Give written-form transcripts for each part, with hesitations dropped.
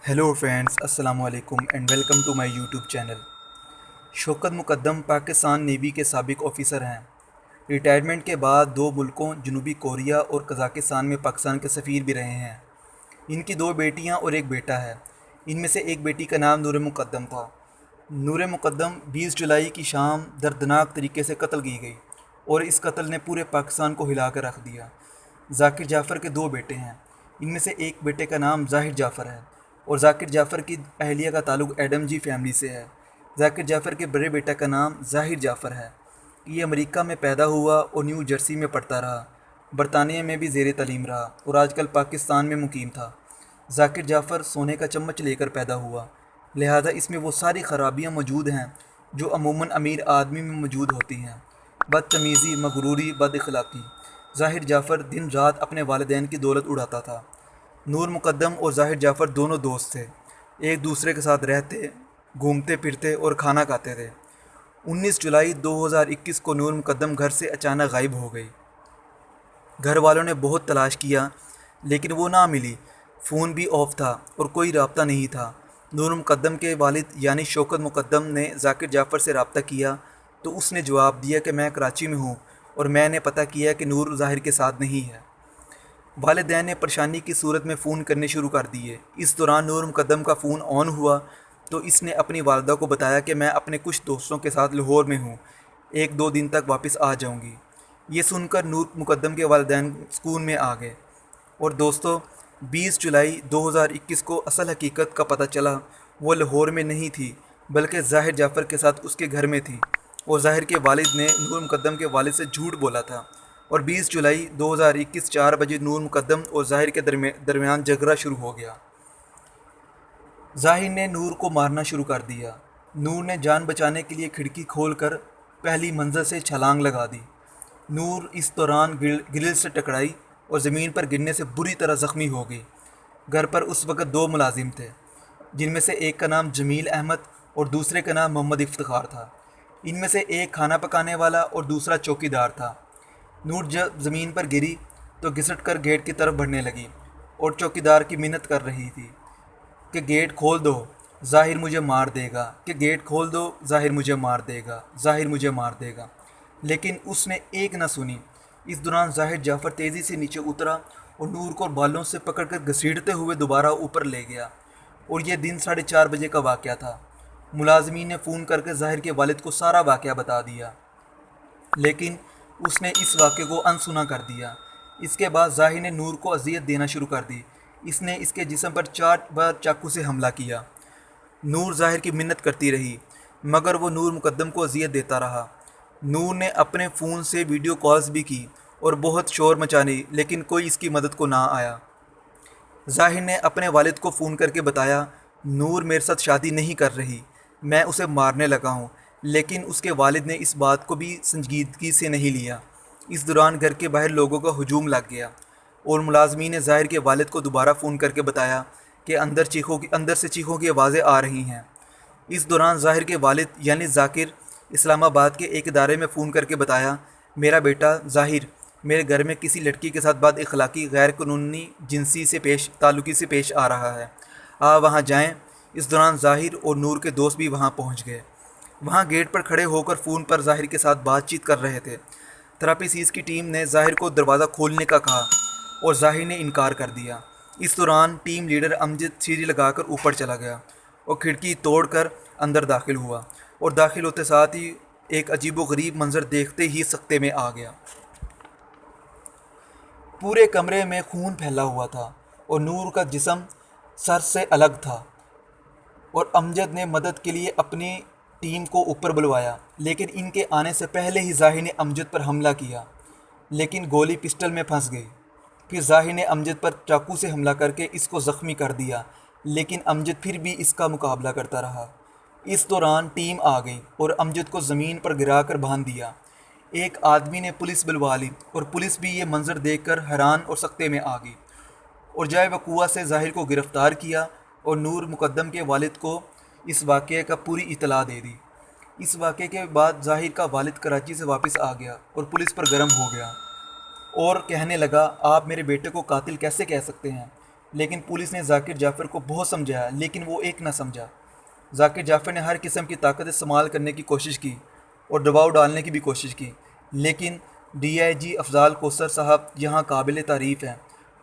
Hello friends, अस्सलाम वालेकुम and welcome to my YouTube channel. Shaukat Muqaddam Pakistan navy के साबिक़ ऑफ़िसर हैं। रिटायरमेंट के बाद दो मुल्कों जनूबी कोरिया और कज़ाकिस्तान में पाकिस्तान के सफ़ीर भी रहे हैं। इनकी दो बेटियां और एक बेटा है। इनमें से एक बेटी का नाम नूर मुक़द्दम था। नूर मुक़द्दम 20 जुलाई की शाम दर्दनाक तरीके से कत्ल की गई और इस कत्ल ने पूरे पाकिस्तान को हिला कर रख दिया। ज़ाकिर जाफ़र के दो बेटे हैं। इनमें से एक बेटे का नाम ज़ाहिर जाफ़र है और ज़ाकिर जाफ़र की अहलिया का ताल्लुक़ एडम जी फैमिली से है। ज़ाकिर जाफ़र के बड़े बेटा का नाम ज़ाहिर जाफ़र है। ये अमेरिका में पैदा हुआ और न्यू जर्सी में पढ़ता रहा। बरतानिया में भी ज़ेर तालीम रहा और आजकल पाकिस्तान में मुकीम था। ज़ाकिर जाफ़र सोने का चम्मच लेकर पैदा हुआ, लिहाजा इसमें वो सारी ख़राबियाँ मौजूद हैं जो अमूमन अमीर आदमी में मौजूद होती हैं। बदतमीज़ी, मगरूरी, बदअखलाक़ी। ज़ाहिर जाफ़र दिन रात अपने वालिदैन की दौलत उड़ाता था। नूर मुक़द्दम और ज़ाहिर जाफ़र दोनों दोस्त थे। एक दूसरे के साथ रहते, घूमते फिरते और खाना खाते थे। 19 जुलाई 2021 को नूर मुक़द्दम घर से अचानक गायब हो गई। घर वालों ने बहुत तलाश किया लेकिन वो ना मिली। फ़ोन भी ऑफ था और कोई राब्ता नहीं था। नूर मुक़द्दम के वालिद यानी शौकत मुक़द्दम ने ज़ाकिर जाफ़र से राब्ता किया तो उसने जवाब दिया कि मैं कराची में हूँ और मैंने पता किया कि नूर ज़ाहिर के साथ नहीं है। वालिदैन ने परेशानी की सूरत में फ़ोन करने शुरू कर दिए। इस दौरान नूर मुक़द्दम का फ़ोन ऑन हुआ तो इसने अपनी वालदा को बताया कि मैं अपने कुछ दोस्तों के साथ लाहौर में हूँ, 1-2 दिन तक वापस आ जाऊँगी। ये सुनकर नूर मुक़द्दम के वालिदैन सुकून में आ गए। और दोस्तों, 20 जुलाई 2021 को असल हकीकत का पता चला। वो लाहौर में नहीं थी बल्कि ज़ाहिर जाफ़र के साथ उसके घर में थी और ज़ाहिर के वालिद ने नूर मुक़द्दम के वालिद से झूठ बोला था। और 20 जुलाई 2021 4 बजे नूर मुक़द्दम और ज़ाहिर के दरमियान झगड़ा शुरू हो गया। ज़ाहिर ने नूर को मारना शुरू कर दिया। नूर ने जान बचाने के लिए खिड़की खोलकर पहली मंजिल से छलांग लगा दी। नूर इस दौरान ग्रिल से टकराई और ज़मीन पर गिरने से बुरी तरह ज़ख्मी हो गई। घर पर उस वक़्त 2 मुलाजिम थे, जिनमें से एक का नाम जमील अहमद और दूसरे का नाम मोहम्मद इफ्तिखार था। इनमें से एक खाना पकाने वाला और दूसरा चौकीदार था। नूर जब ज़मीन पर गिरी तो घिसट कर गेट की तरफ बढ़ने लगी और चौकीदार की मिन्नत कर रही थी कि गेट खोल दो, ज़ाहिर मुझे मार देगा, कि गेट खोल दो, ज़ाहिर मुझे मार देगा, ज़ाहिर मुझे मार देगा। लेकिन उसने एक न सुनी। इस दौरान ज़ाहिर जाफ़र तेज़ी से नीचे उतरा और नूर को बालों से पकड़कर घसीटते हुए दोबारा ऊपर ले गया। और यह दिन 4:30 बजे का वाक़या था। मुलाज़मीन ने फ़ोन करके ज़ाहिर के वालिद को सारा वाक़या बता दिया, लेकिन उसने इस वाक़े को अनसुना कर दिया। इसके बाद ज़ाहिर ने नूर को अज़ियत देना शुरू कर दी। इसने इसके जिस्म पर 4 बार चाकू से हमला किया। नूर ज़ाहिर की मिन्नत करती रही मगर वो नूर मुक़द्दम को अज़ियत देता रहा। नूर ने अपने फ़ोन से वीडियो कॉल्स भी की और बहुत शोर मचानी, लेकिन कोई इसकी मदद को ना आया। ज़ाहिर ने अपने वालिद को फ़ोन करके बताया, नूर मेरे साथ शादी नहीं कर रही, मैं उसे मारने लगा हूँ। लेकिन उसके वालिद ने इस बात को भी संजीदगी से नहीं लिया। इस दौरान घर के बाहर लोगों का हुजूम लग गया और मुलाज़मीन ने ज़ाहिर के वालिद को दोबारा फ़ोन करके बताया कि अंदर से चीखों की आवाज़ें आ रही हैं। इस दौरान ज़ाहिर के वालिद यानी ज़ाकिर इस्लामाबाद के एक इदारे में फ़ोन करके बताया, मेरा बेटा ज़ाहिर मेरे घर में किसी लड़की के साथ बदअखलाक़ी, गैर कानूनी जिनसी से ताल्लुकी से पेश आ रहा है, आप वहाँ जाएँ। इस दौरान ज़ाहिर और नूर के दोस्त भी वहाँ पहुँच गए। वहाँ गेट पर खड़े होकर फ़ोन पर ज़ाहिर के साथ बातचीत कर रहे थे। थेरेपी सीज़ की टीम ने ज़ाहिर को दरवाज़ा खोलने का कहा और ज़ाहिर ने इनकार कर दिया। इस दौरान टीम लीडर अमजद सीढ़ी लगाकर ऊपर चला गया और खिड़की तोड़कर अंदर दाखिल हुआ और दाखिल होते साथ ही एक अजीबोगरीब मंज़र देखते ही सख्ते में आ गया। पूरे कमरे में खून फैला हुआ था और नूर का जिस्म सर से अलग था और अमजद ने मदद के लिए अपनी टीम को ऊपर बुलवाया, लेकिन इनके आने से पहले ही ज़ाहिर ने अमजद पर हमला किया, लेकिन गोली पिस्टल में फंस गई। फिर ज़ाहिर ने अमजद पर चाकू से हमला करके इसको ज़ख्मी कर दिया, लेकिन अमजद फिर भी इसका मुकाबला करता रहा। इस दौरान टीम आ गई और अमजद को ज़मीन पर गिराकर बांध दिया। एक आदमी ने पुलिस बुलवा ली और पुलिस भी ये मंज़र देखकर हैरान और सख्ते में आ गई और जाए वक़ुआ से ज़ाहिर को गिरफ़्तार किया और नूर मुक़द्दम के वालिद को इस वाक़े का पूरी इत्तला दे दी। इस वाक़े के बाद ज़ाहिर का वालिद कराची से वापस आ गया और पुलिस पर गर्म हो गया और कहने लगा, आप मेरे बेटे को कातिल कैसे कह सकते हैं? لیکن پولیس نے ذاکر جعفر کو بہت سمجھایا لیکن وہ ایک نہ سمجھا۔ ذاکر جعفر نے ہر قسم کی طاقت استعمال کرنے کی کوشش کی اور دباؤ ڈالنے کی بھی کوشش کی، لیکن ڈی آئی جی افضال کوثر صاحب یہاں قابل تعریف ہیں،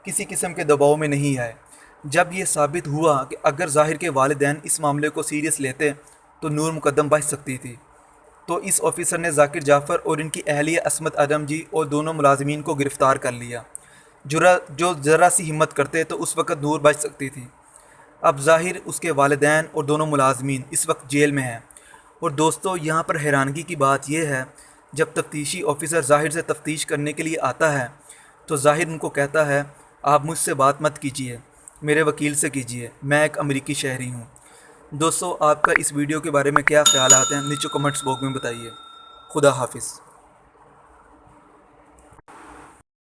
کسی قسم کے دباؤ میں نہیں آئے۔ جب یہ ثابت ہوا کہ اگر ظاہر کے والدین اس معاملے کو سیریس لیتے تو نور مقدم بچ سکتی تھی، تو اس آفیسر نے ذاکر جعفر اور ان کی اہلیہ عصمت ادم جی اور دونوں ملازمین کو گرفتار کر لیا۔ جو ذرا سی ہمت کرتے تو اس وقت نور بچ سکتی تھی۔ اب ظاہر، اس کے والدین اور دونوں ملازمین اس وقت جیل میں ہیں۔ اور دوستو، یہاں پر حیرانگی کی بات یہ ہے، جب تفتیشی آفیسر ظاہر سے تفتیش کرنے کے لیے آتا ہے تو ظاہر ان کو کہتا ہے آپ مجھ سے بات مت کیجیے، میرے وکیل سے کیجیے، میں ایک امریکی شہری ہوں۔ دوستو، آپ کا اس ویڈیو کے بارے میں کیا خیالات ہیں نیچے کمنٹس باکس میں بتائیے۔ خدا حافظ۔